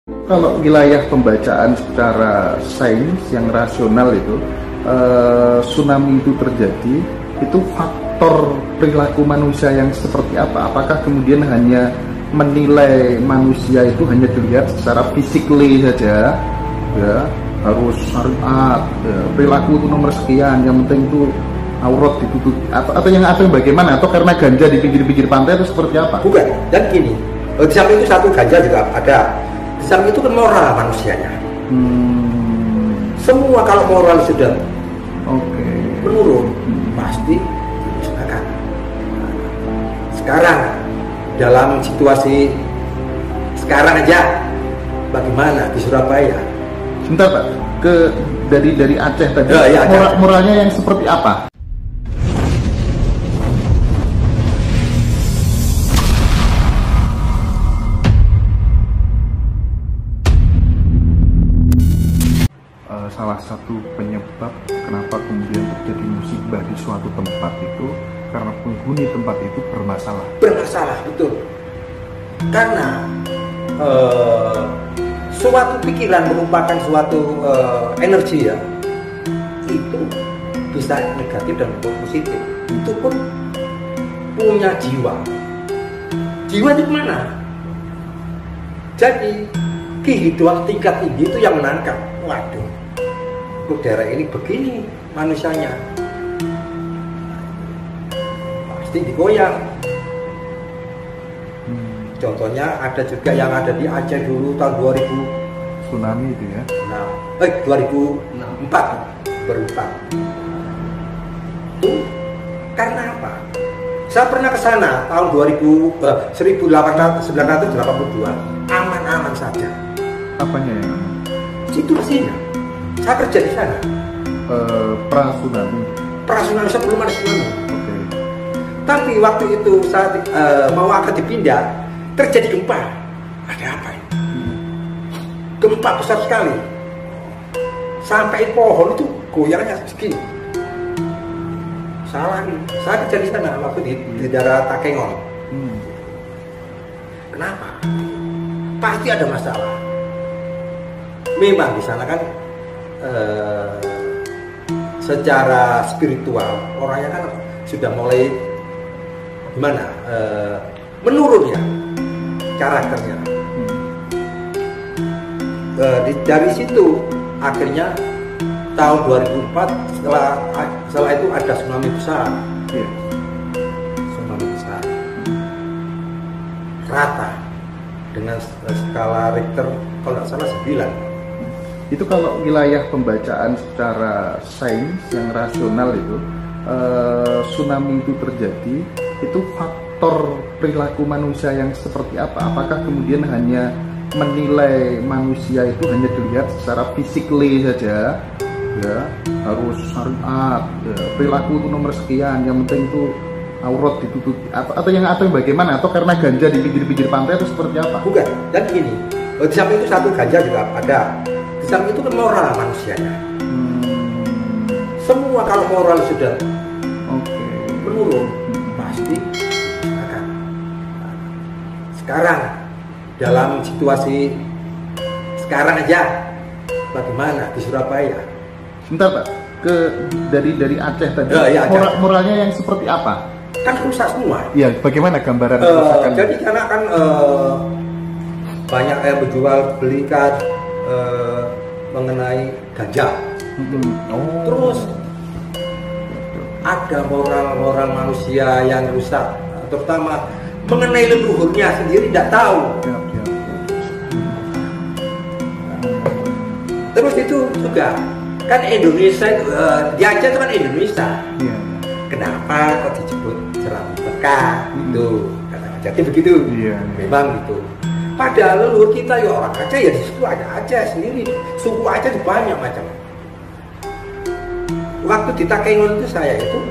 Kalau wilayah pembacaan secara sains yang rasional itu, tsunami itu terjadi, itu faktor perilaku manusia yang seperti apa? Apakah kemudian hanya menilai manusia itu hanya dilihat secara fisikly saja, ya harus syariat, ya, perilaku itu nomor sekian, yang penting itu aurat ditutup, atau yang bagaimana? Atau karena ganja di pinggir-pinggir pantai itu seperti apa? Bukan, dan gini, di samping itu satu ganja juga ada. Di samping itu kan moral manusianya. Semua kalau moral sudah menurun, pasti dimusnahkan. Sekarang dalam situasi sekarang aja, bagaimana di Surabaya? Sebentar Pak, dari Aceh tadi, ya, moralnya yang seperti apa? Salah satu penyebab kenapa kemudian terjadi musibah di suatu tempat itu karena penghuni tempat itu bermasalah. Bermasalah, betul. Karena suatu pikiran merupakan suatu energi ya, itu bisa negatif dan positif. Itu pun punya jiwa. Jiwa itu mana? Jadi kehidupan tingkat tinggi itu yang menangkap. Waduh, daerah ini begini manusianya, pasti digoyang. Contohnya ada juga yang ada di Aceh dulu tahun 2000 tsunami itu ya. 2004 berubah. Itu karena apa? Saya pernah ke sana tahun 1982, aman-aman saja. Apanya ya? Situasinya. Saya kerja di sana. Pra-tsunami sebelum ada tsunami. Okay. Tapi waktu itu saat mau akan dipindah, terjadi gempa. Ada apa ini? Gempa besar sekali. Sampai pohon itu goyangnya segini. Salah nih. Saya kerja di sana waktu di daerah Takengon. Kenapa? Pasti ada masalah. Memang di sana kan secara spiritual orangnya kan sudah mulai gimana, menurun ya karakternya. Dari situ akhirnya tahun 2004 setelah itu ada tsunami besar. Tsunami besar rata dengan skala Richter kalau tidak salah 9. Itu kalau wilayah pembacaan secara sains yang rasional itu, tsunami itu terjadi, itu faktor perilaku manusia yang seperti apa? Apakah kemudian hanya menilai manusia itu hanya dilihat secara fisikly saja, ya harus syariat, ya, perilaku itu nomor sekian, yang penting itu aurat ditutup, atau yang bagaimana? Atau karena ganja di pinggir-pinggir pantai itu seperti apa? Bukan, dan gini, di samping itu satu ganja juga ada. Di samping itu kan moral manusianya. Semua kalau moral sudah menurun, pasti akan. Sekarang dalam situasi sekarang aja, bagaimana di Surabaya? Sebentar Pak, dari Aceh tadi, Aceh. moralnya yang seperti apa? Kan rusak semua. Iya, bagaimana gambaran kerusakan? Jadi karena kan banyak yang berjual belikan mengenai ganja. Terus ada moral manusia yang rusak, terutama mengenai leluhurnya sendiri tidak tahu. Terus itu juga kan Indonesia itu di Aceh itu kan Indonesia. Kenapa kok disebut Serambi Mekah? Itu kata jadi begitu. Memang gitu. Padahal leluhur kita ya orang Aceh, ya di situ ada Aceh sendiri. Suku Aceh itu banyak macam. Waktu di Takengon itu saya itu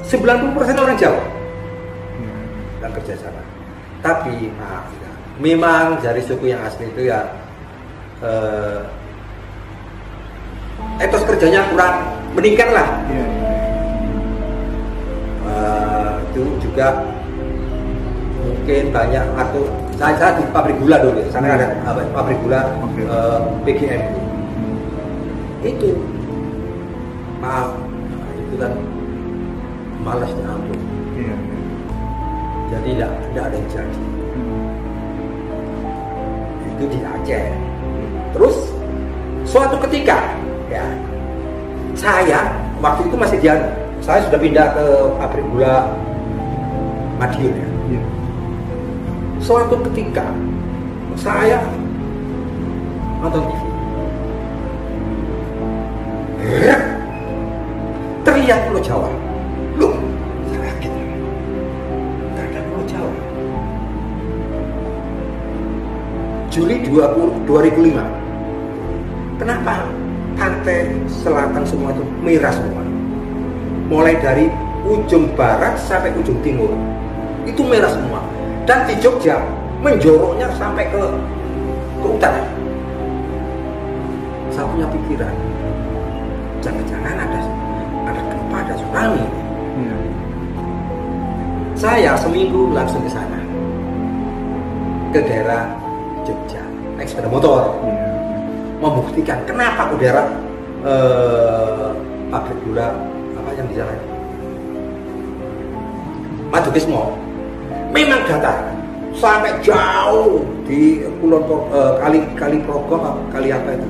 90% orang Jawa yang kerja sana. Tapi maaf ya, memang dari suku yang asli itu ya etos kerjanya kurang meningkat lah. Itu juga mungkin banyak atau Saya di pabrik gula dulu, sana ada pabrik gula PGM. Itu maaf, itu kan malas ampun. Iya. Jadi tidak ada yang jadi. Itu di Aceh. Terus suatu ketika ya saya waktu itu masih saya sudah pindah ke pabrik gula Madiun ya. Iya. Suatu ketika saya nonton TV, teriak Pulau Jawa. Loh, saya kaget. Terhadap Pulau Jawa. Juli 2005. Kenapa pantai selatan semua itu merah semua? Mulai dari ujung barat sampai ujung timur itu merah semua. Dan di Jogja menjoroknya sampai ke utara. Saya punya pikiran, jangan-jangan ada gempa, ada tsunami. Saya seminggu langsung ke sana, ke daerah Jogja, naik sepeda motor, membuktikan kenapa udara pabrik gula apa yang di sana Madukismo memang datar sampai jauh di Kulon kali Progo kali apa itu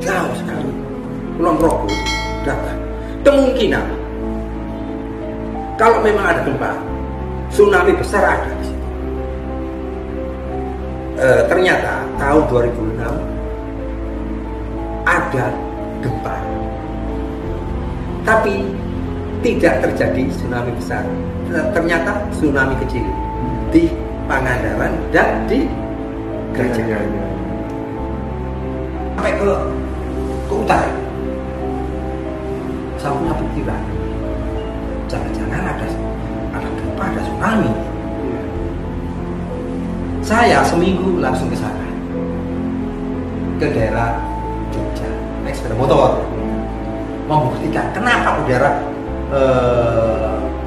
jauh sekali. Kulon Progo datar. Kemungkinan kalau memang ada gempa, tsunami besar ada di situ. Ternyata tahun 2006 ada gempa, tapi tidak terjadi tsunami besar. Ternyata tsunami kecil di Pangandaran dan di Geraja. Sampai ke utara. Saya punya pikiran, jangan-jangan ada gempa, ada tsunami. Saya seminggu langsung ke sana, ke daerah Jogja, naik sepeda motor, membuktikan kenapa udara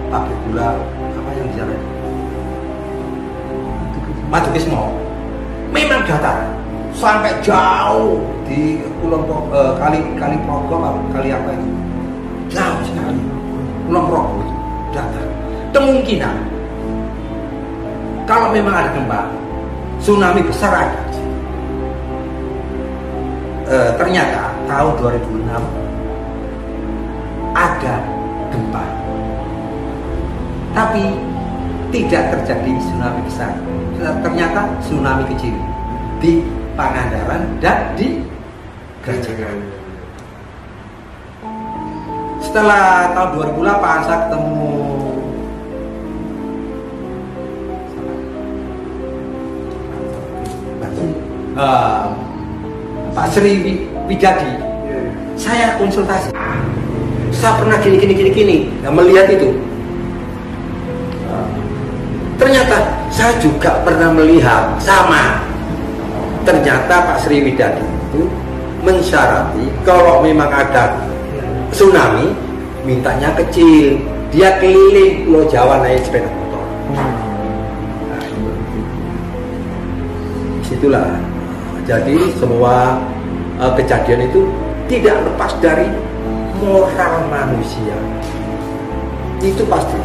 pabrik gula apa yang di sana Madukismo memang datar sampai jauh di Kulon kali Progo kali apa itu jauh sekali. Kulon Progo itu datar. Kemungkinan kalau memang ada gempa, tsunami besar ada. Ternyata tahun 2006 ada gempa, tapi tidak terjadi tsunami besar. Ternyata tsunami kecil di Pangandaran dan di Geraja. Setelah tahun 2008 saya ketemu Pak Sri Widadi. Saya konsultasi. Saya pernah gini. Nah, melihat itu. Ternyata saya juga pernah melihat sama. Ternyata Pak Sri Widadi itu mensyarati kalau memang ada tsunami, mintanya kecil. Dia keliling Pulau Jawa naik sepeda motor. Nah, situlah. Jadi semua kejadian itu tidak lepas dari moral manusia. Itu pasti.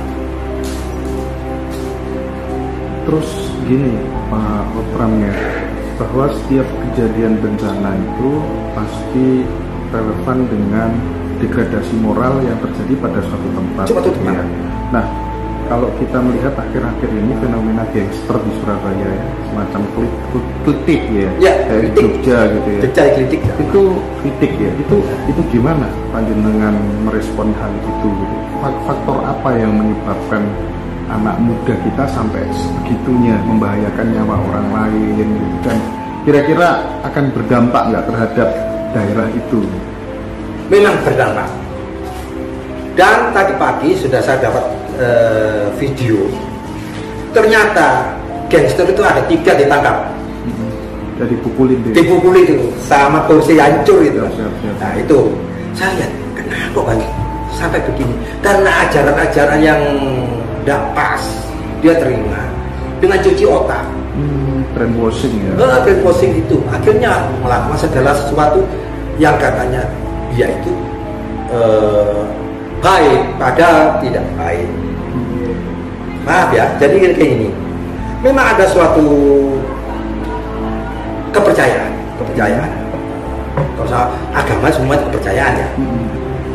Terus gini Pak Opram ya, bahwa setiap kejadian bencana itu pasti relevan dengan degradasi moral yang terjadi pada suatu tempat. Ya. Nah, kalau kita melihat akhir-akhir ini fenomena gangster di Surabaya ya, semacam klitik ya, dari Jogja gitu ya. Jogja klitik ya. Itu klitik ya. Itu gimana panjenengan merespon hal itu? Gitu? Faktor apa yang menyebabkan anak muda kita sampai sebegitunya membahayakan nyawa orang lain gitu. Dan kira-kira akan berdampak nggak terhadap daerah itu? Memang berdampak. Dan tadi pagi sudah saya dapat video. Ternyata gangster itu ada 3 ditangkap. Jadi dipukulin deh. Dipukulin itu sama kursi hancur itu. Siap. Nah itu saya lihat kenapa banyak sampai begini? Karena ajaran-ajaran yang tidak pas dia terima dengan cuci otak. brainwashing ya. Brainwashing itu akhirnya melakukan segala sesuatu yang katanya dia itu baik, padahal tidak baik. Maaf ya, jadi kayak ini. Memang ada suatu kepercayaan. Kalau agama semua itu kepercayaan ya.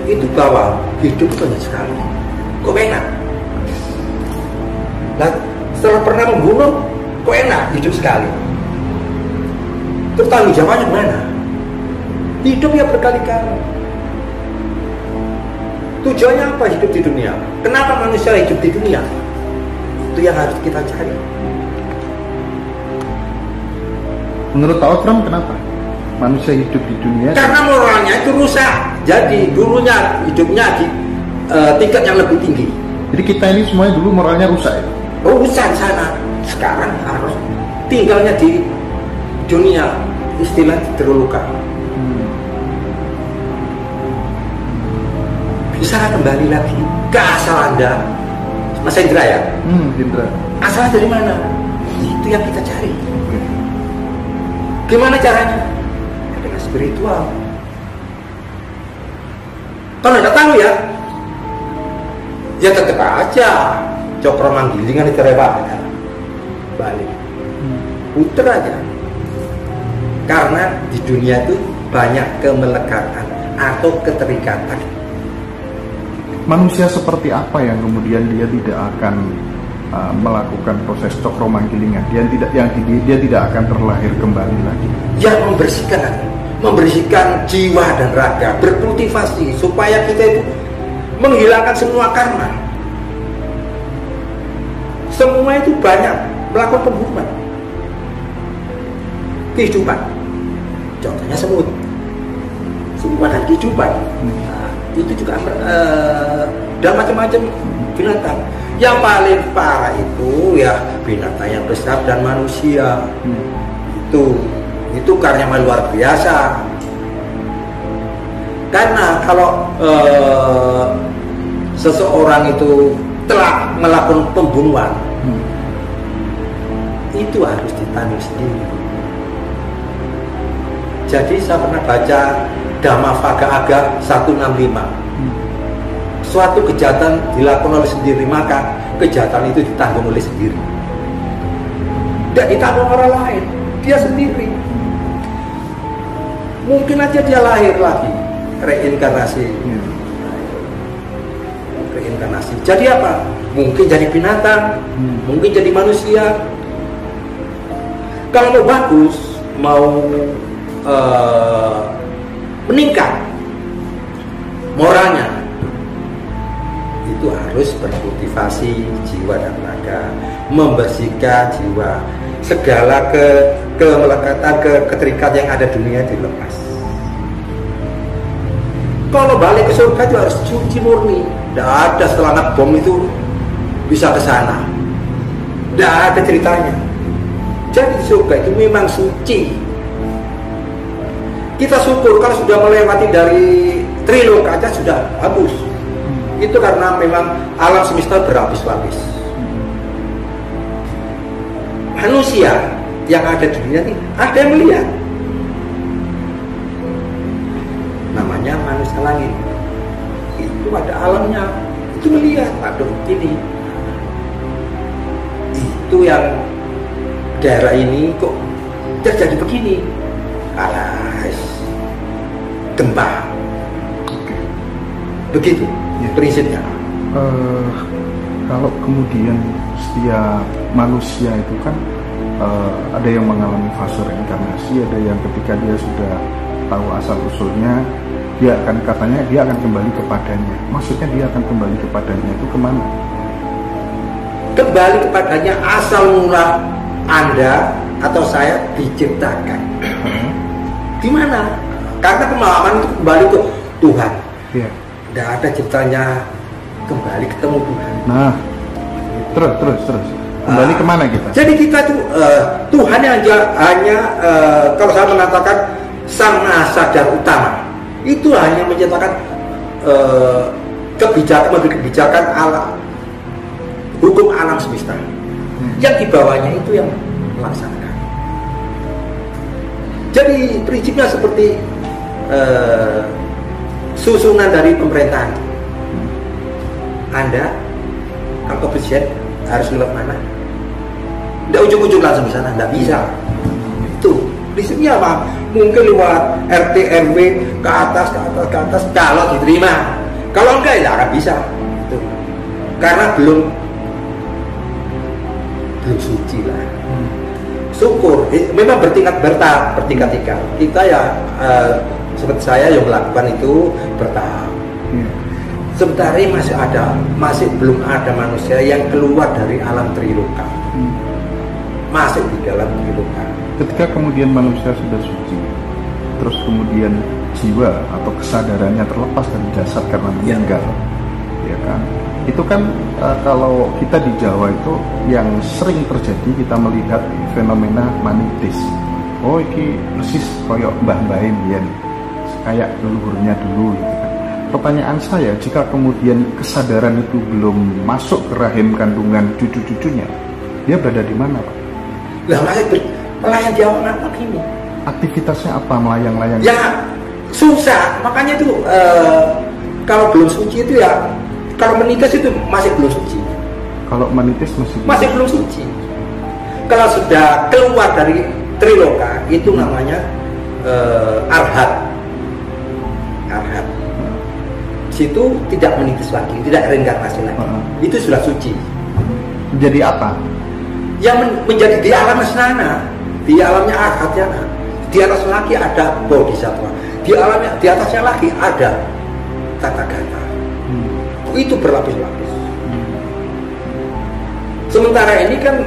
Itu bahwa hidup itu hanya sekali. Kok enak? Nah, setelah pernah membunuh, kok enak hidup sekali? Terus tanggung jawabnya mana? Hidup ya berkali-kali. Tujuannya apa hidup di dunia? Kenapa manusia hidup di dunia? Itu yang harus kita cari. Menurut Pak Okram kenapa manusia hidup di dunia? Karena moralnya itu rusak. Jadi dulunya hidupnya di tingkat yang lebih tinggi. Jadi kita ini semuanya dulu moralnya rusak ya? Rusak sana. Sekarang harus tinggalnya di dunia, istilah terluka. Bisa kembali lagi ke asal Anda, Mas Hendra ya? Hendra. Asal dari mana? Itu yang kita cari. Gimana caranya? Dengan spiritual. Kalau nggak tahu ya, ya tetap aja cokro manggilingan itu rewat ya. Balik, puter aja. Karena di dunia itu banyak kemelekatan atau keterikatan. Manusia seperti apa yang kemudian dia tidak akan melakukan proses cokro manggilingan? Dia tidak akan terlahir kembali lagi. Yang membersihkan jiwa dan raga, berkultivasi supaya kita itu menghilangkan semua karma. Semua itu banyak melakukan pembunuhan. Kehidupan, contohnya semut. Semua kan kehidupan. Itu juga dan macam-macam binatang. Yang paling parah itu ya binatang yang besar dan manusia. Itu karena luar biasa. Karena kalau seseorang itu telah melakukan pembunuhan, itu harus ditanggung sendiri. Jadi saya pernah baca Dhammavagga Agga 165. Suatu kejahatan dilakukan oleh sendiri, maka kejahatan itu ditanggung oleh sendiri. Tidak ditanggung orang lain, dia sendiri. Mungkin aja dia lahir lagi, reinkarnasi. Reinkarnasi. Jadi apa? Mungkin jadi binatang, mungkin jadi manusia. Kalau mau bagus, mau meningkat moralnya, itu harus berkultivasi jiwa dan raga, membersihkan jiwa, segala kemelekatan, keterikatan yang ada dunia dilepas. Kalau balik ke surga itu harus suci murni. Tidak ada setelah bom itu bisa ke sana, tidak ada ceritanya. Jadi surga itu memang suci. Kita syukur kalau sudah melewati dari triloka aja sudah bagus. Itu karena memang alam semesta berlapis-lapis. Manusia yang ada di dunia ini ada yang melihat. Namanya manusia langit. Itu ada alamnya. Itu melihat, aduh ini. Itu yang daerah ini kok terjadi begini. Alas, gempa. Begitu prinsipnya. Kalau kemudian setiap manusia itu kan ada yang mengalami fase reinkarnasi, ada yang ketika dia sudah tahu asal usulnya, dia akan kembali kepadanya. Maksudnya dia akan kembali kepadanya itu kemana? Kembali kepadanya asal mula Anda atau saya diciptakan. Di mana? Karena pemahaman itu kembali ke Tuhan. Iya. Tidak ada ciptanya kembali ketemu Tuhan. Nah, terus. Kembali kemana kita? Jadi kita itu Tuhan yang hanya kalau saya mengatakan sang sadar utama, itu hanya menciptakan kebijakan alam, hukum alam semesta. Yang di bawahnya itu yang melaksanakan. Jadi prinsipnya seperti susunan dari pemerintahan. Anda kalau presiden harus lewat mana? Tidak ujung-ujung langsung ke sana, tidak bisa. Itu prinsipnya apa? Mungkin lewat RT RW ke atas kalau diterima. Kalau enggak ya akan bisa. Itu. Karena belum suci lah. Syukur, memang bertingkat-tingkat. Kita ya seperti saya yang melakukan itu bertahap. Sementara ini masih belum ada manusia yang keluar dari alam triloka. Masih di dalam triloka. Ketika kemudian manusia sudah suci, terus kemudian jiwa atau kesadarannya terlepas dari jasad karena meninggal, ya kan? Itu kan kalau kita di Jawa itu yang sering terjadi, kita melihat fenomena manitis. Oh, ini persis koyok mbah-mbahin ya, kayak leluhurnya dulu gitu kan. Pertanyaan saya, jika kemudian kesadaran itu belum masuk ke rahim kandungan cucu-cucunya, dia berada di mana, Pak? Lah masih melayang di awan ini. Aktivitasnya apa, melayang-layang? Ya susah, makanya itu kalau belum suci itu ya, kalau menitis itu masih belum suci. Kalau menitis masih belum suci. Kalau sudah keluar dari triloka itu namanya arhat. Situ tidak menitis lagi, tidak reinkarnasi lagi. Itu sudah suci. Jadi apa? Yang menjadi di alam sana, di alamnya arhatnya, di atas lagi ada bodhisattva, di atasnya lagi ada tathagata. Itu berlapis-lapis. Sementara ini kan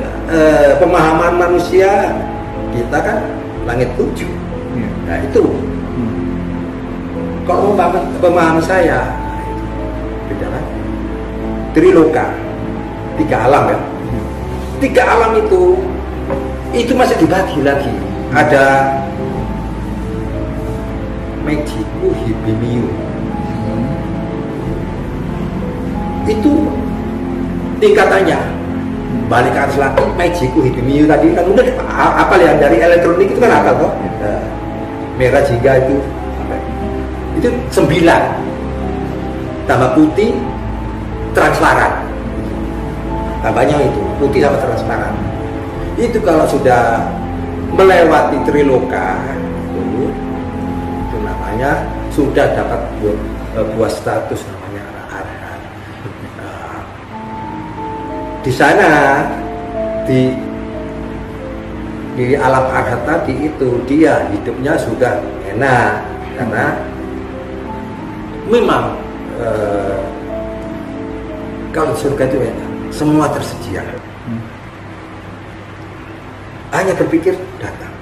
pemahaman manusia kita kan langit 7. Nah itu. Kalau pemahaman saya beda kan? Triloka, 3 alam ya. 3 alam itu masih dibagi lagi. Ada Mejiku Hibimiu. Itu tingkatannya. Balik ke atas lagi Mejiku Hibimiu tadi kan udah apa ya, dari elektronik itu kan akal toh. Merah jika itu 9 tambah putih transparan, tambahnya itu putih sama transparan. Itu kalau sudah melewati triloka itu namanya sudah dapat buah status namanya arhat. Di sana di alam arhat tadi itu dia hidupnya sudah enak karena memang kalau surga itu enak, semua tersedia. Hanya berpikir datang.